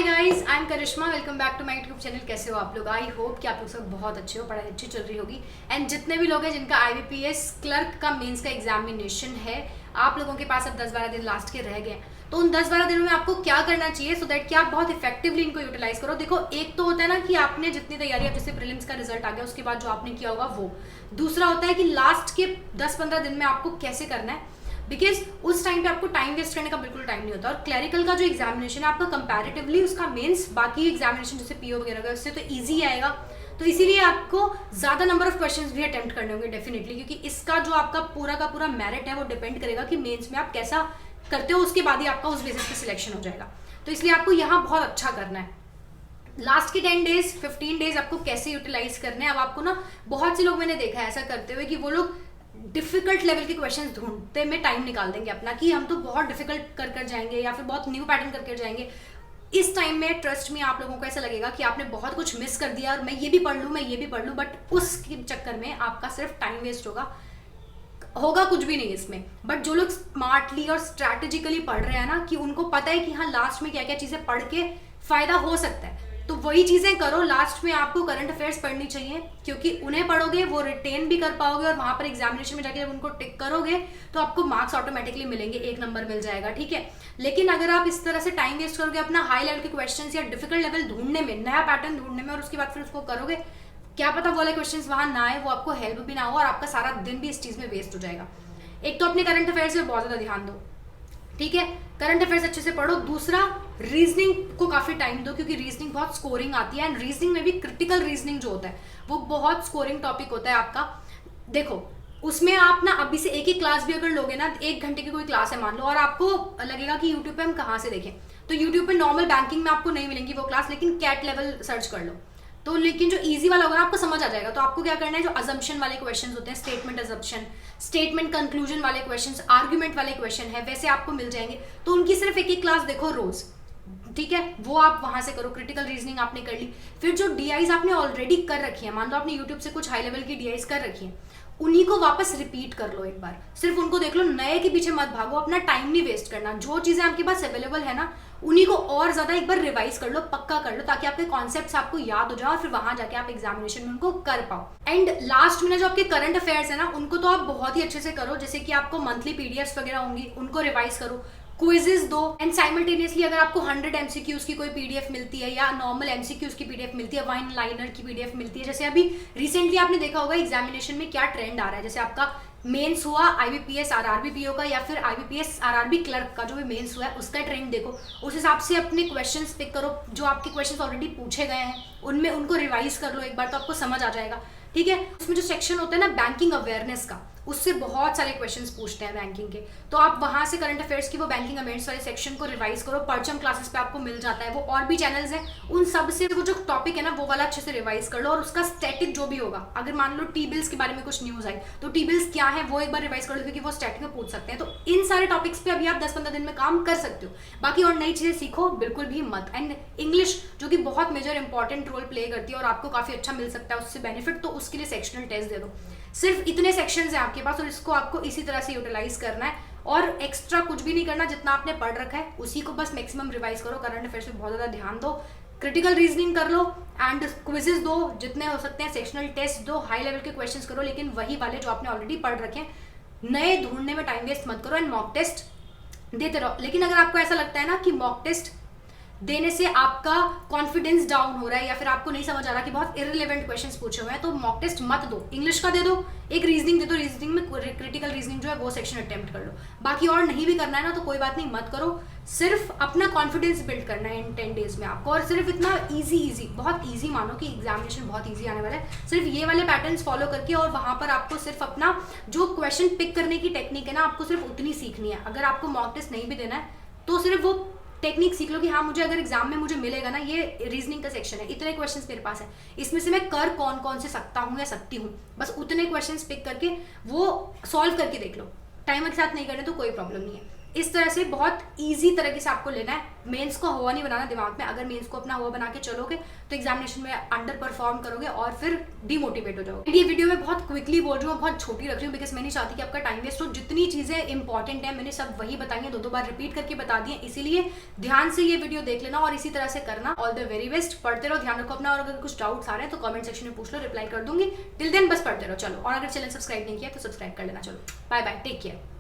Hi guys, I am Karishma. Welcome back to my YouTube channel. कैसे हो आप लोग? आई होप कि आप लोग सब बहुत अच्छे हो, पढ़ाई अच्छी चल रही होगी। एंड जितने भी लोग हैं जिनका IBPS क्लर्क का मेंस का एग्जामिनेशन है, आप लोगों के पास अब 10-12 दिन लास्ट के रह गए हैं, तो उन 10-12 दिनों में आपको क्या करना चाहिए सो दैट कि आप बहुत इफेक्टिवली इनको यूटिलाइज करो। देखो, एक तो होता है ना कि आपने जितनी तैयारी, अब जैसे प्रीलिम्स का रिजल्ट आ गया उसके बाद जो आपने किया होगा वो। दूसरा होता है कि लास्ट के 10-15 दिन में आपको कैसे करना है, बिकॉज उस टाइम पे आपको टाइम वेस्ट करने का बिल्कुल टाइम नहीं होता। और क्लरिकल का जो एग्जामिनेशन है आपका कंपैरेटिवली उसका मेंस बाकी एग्जामिनेशन जैसे PO वगैरह का उससे तो ईजी आएगा, तो इसीलिए आपको ज़्यादा नंबर ऑफ क्वेश्चंस भी अटेम्प्ट करने होंगे डेफिनेटली, क्योंकि इसका जो आपका पूरा का पूरा मेरिट है वो डिपेंड करेगा कि मेंस में आप कैसा करते हो, उसके बाद ही आपका उस बेसिस पे सिलेक्शन हो जाएगा। तो इसलिए आपको यहाँ बहुत अच्छा करना है। लास्ट के 10 डेज 15 डेज आपको कैसे यूटिलाइज करने हैं। अब आपको ना बहुत से लोग मैंने देखा है ऐसा करते हुए कि वो लोग डिफिकल्ट लेवल के क्वेश्चंस ढूंढते में टाइम निकाल देंगे अपना, कि हम तो बहुत डिफिकल्ट कर जाएंगे या फिर बहुत न्यू पैटर्न करके जाएंगे। इस टाइम में ट्रस्ट में आप लोगों को ऐसा लगेगा कि आपने बहुत कुछ मिस कर दिया और मैं ये भी पढ़ लूँ, बट उस चक्कर में आपका सिर्फ टाइम वेस्ट होगा कुछ भी नहीं इसमें। बट जो लोग स्मार्टली और स्ट्रैटेजिकली पढ़ रहे हैं ना, कि उनको पता है कि हाँ लास्ट में क्या क्या चीजें पढ़ के फायदा हो सकता है, तो वही चीजें करो। लास्ट में आपको करंट अफेयर्स पढ़नी चाहिए, क्योंकि उन्हें पढ़ोगे वो रिटेन भी कर पाओगे और वहां पर एग्जामिनेशन में जाके जब उनको टिक करोगे तो आपको मार्क्स ऑटोमेटिकली मिलेंगे, 1 नंबर मिल जाएगा, ठीक है। लेकिन अगर आप इस तरह से टाइम वेस्ट करोगे अपना हाई लेवल के क्वेश्चन या डिफिकल्ट लेवल ढूंढने में, नया पैटर्न ढूंढने में, और उसके बाद फिर उसको करोगे, क्या पता वो वाले क्वेश्चन वहां ना आए, वो आपको हेल्प भी ना हो और आपका सारा दिन भी इस चीज में वेस्ट हो जाएगा। एक तो अपने करंट अफेयर्स में बहुत ज्यादा ध्यान दो, ठीक है, करंट अफेयर्स अच्छे से पढ़ो। दूसरा, रीजनिंग को काफी टाइम दो, क्योंकि रीजनिंग बहुत स्कोरिंग आती है, एंड रीजनिंग में भी क्रिटिकल रीजनिंग जो होता है वो बहुत स्कोरिंग टॉपिक होता है आपका। देखो, उसमें आप ना अभी से एक ही क्लास भी अगर लोगे ना, 1 घंटे की कोई क्लास है मान लो, और आपको लगेगा कि यूट्यूब पे हम कहाँ से देखें, तो यूट्यूब पे नॉर्मल बैंकिंग में आपको नहीं मिलेंगी वो क्लास, लेकिन कैट लेवल सर्च कर लो तो, लेकिन जो इजी वाला होगा आपको समझ आ जाएगा। तो आपको क्या करना है, जो अजम्पशन वाले क्वेश्चंस होते हैं, स्टेटमेंट अजम्पशन, स्टेटमेंट कंक्लूजन वाले क्वेश्चंस, आर्गुमेंट वाले क्वेश्चन है, वैसे आपको मिल जाएंगे। तो उनकी सिर्फ एक क्लास देखो रोज, ठीक है, वो आप वहां से करो। क्रिटिकल रीजनिंग आपने कर ली, फिर जो DIs आपने ऑलरेडी कर रखी है, मान लो आपने यूट्यूब से कुछ हाई लेवल की DIs कर रखी है, उन्हीं को वापस रिपीट कर लो एक बार, सिर्फ उनको देख लो, नए के पीछे मत भागो, अपना टाइम नहीं वेस्ट करना। जो चीजें आपके पास अवेलेबल है ना, उन्हीं को और ज्यादा एक बार रिवाइज कर लो, पक्का कर लो, ताकि आपके कॉन्सेप्ट्स आपको याद हो जाए और फिर वहां जाके आप एग्जामिनेशन में उनको कर पाओ। एंड लास्ट में जो आपके करंट अफेयर्स है ना, उनको तो आप बहुत ही अच्छे से करो, जैसे कि आपको मंथली PDFs वगैरह होंगी, उनको रिवाइज करो, क्विजेस दो, एंड साइमल्टेनियसली अगर आपको 100 MCQs की कोई PDF मिलती है या नॉर्मल MCQs की PDF मिलती है, 1 लाइनर की PDF मिलती है, जैसे अभी रिसेंटली आपने देखा होगा एग्जामिनेशन में क्या ट्रेंड आ रहा है, जैसे आपका मेंस हुआ IBPS RRB PO का, या फिर IBPS RRB क्लर्क का जो भी मेंस हुआ है उसका ट्रेंड देखो, उस हिसाब से अपने क्वेश्चंस पिक करो। जो आपके क्वेश्चंस ऑलरेडी पूछे गए हैं उनमें उनको रिवाइज कर लो एक बार, तो आपको समझ आ जाएगा, ठीक है। उसमें जो सेक्शन होता है ना बैंकिंग अवेयरनेस का, उससे बहुत सारे क्वेश्चंस पूछते हैं बैंकिंग के, तो आप वहां से करंट अफेयर्स की वो बैंकिंग अमेंड्स वाले सेक्शन को रिवाइज करो। परचम क्लासेस पे आपको मिल जाता है, वो और भी चैनल्स हैं, उन सब से वो जो टॉपिक है ना वो वाला अच्छे से रिवाइज कर लो। और उसका स्टैटिक जो भी होगा, अगर मान लो टी बिल्स के बारे में कुछ न्यूज आई तो टी बिल्स क्या है वो एक बार रिवाइज कर लो, क्योंकि वो स्टैटिक में पूछ सकते हैं। तो इन सारे टॉपिक्स पे अभी आप 10-15 दिन में काम कर सकते हो। बाकी और नई चीजें सीखो बिल्कुल भी मत। एंड इंग्लिश जो कि बहुत मेजर इंपॉर्टेंट रोल प्ले करती है और आपको काफी अच्छा मिल सकता है उससे बेनिफिट, तो उसके लिए सेक्शनल टेस्ट दे दो। सिर्फ इतने सेक्शंस हैं आपके पास और इसको आपको इसी तरह से यूटिलाइज करना है, और एक्स्ट्रा कुछ भी नहीं करना, जितना आपने पढ़ रखा है उसी को बस मैक्सिमम रिवाइज करो। करंट अफेयर्स पे बहुत ज्यादा ध्यान दो, क्रिटिकल रीजनिंग कर लो, एंड क्विजेस दो जितने हो सकते हैं, सेक्शनल टेस्ट दो, हाई लेवल के क्वेश्चंस करो, लेकिन वही वाले जो आपने ऑलरेडी पढ़ रखे हैं, नए ढूंढने में टाइम वेस्ट मत करो, एंड मॉक टेस्ट देते रहो। लेकिन अगर आपको ऐसा लगता है ना कि मॉक टेस्ट देने से आपका कॉन्फिडेंस डाउन हो रहा है या फिर आपको नहीं समझ आ रहा कि बहुत इररिलेवेंट क्वेश्चंस पूछे हुए हैं, तो मॉक टेस्ट मत दो। इंग्लिश का दे दो, एक रीजनिंग दे दो, रीजनिंग में क्रिटिकल रीजनिंग जो है वो सेक्शन अटेम्प्ट कर लो। बाकी और नहीं भी करना है ना तो कोई बात नहीं, मत करो, सिर्फ अपना कॉन्फिडेंस बिल्ड करना है इन 10 डेज में आपको। और सिर्फ इतना ईजी बहुत ईजी मानो कि एग्जामिनेशन बहुत ईजी आने वाला है, सिर्फ ये वाले पैटर्न्स फॉलो करके, और वहां पर आपको सिर्फ अपना जो क्वेश्चन पिक करने की टेक्निक है ना, आपको सिर्फ उतनी सीखनी है। अगर आपको मॉक टेस्ट नहीं भी देना है तो सिर्फ वो टेक्निक सीख लो कि हाँ मुझे अगर एग्जाम में मुझे मिलेगा ना, ये रीजनिंग का सेक्शन है, इतने क्वेश्चंस मेरे पास है, इसमें से मैं कर कौन कौन से सकता हूँ या सकती हूँ, बस उतने क्वेश्चंस पिक करके वो सॉल्व करके देख लो। टाइमर के साथ नहीं करने तो कोई प्रॉब्लम नहीं है। इस तरह से बहुत ईजी तरीके से आपको लेना है। मेंस को हुआ नहीं बनाना दिमाग में। अगर मेंस को अपना हुआ बना के चलोगे तो एग्जामिनेशन में अंडर परफॉर्म करोगे और फिर डिमोटिवेट हो जाओगे। ये वीडियो मैं बहुत क्विकली बोल रही हूँ, बहुत छोटी रख रही हूँ, बिकॉज मैं नहीं चाहती कि आपका टाइम वेस्ट हो। जितनी चीजें इंपॉर्टेंट है मैंने सब वही बताई है, 2 बार रिपीट करके बता दी है, इसीलिए ध्यान से ये वीडियो देख लेना और इसी तरह से करना। ऑल द वेरी बेस्ट, पढ़ते रहो, ध्यान रखो अपना, और अगर कुछ डाउट्स आ रहे हैं तो कमेंट सेक्शन में पूछ लो, रिप्लाई कर दूंगी। टिल देन बस पढ़ते रहो, चलो। और अगर चैनल सब्सक्राइब नहीं किया तो सब्सक्राइब कर लेना। चलो बाय बाय, टेक केयर।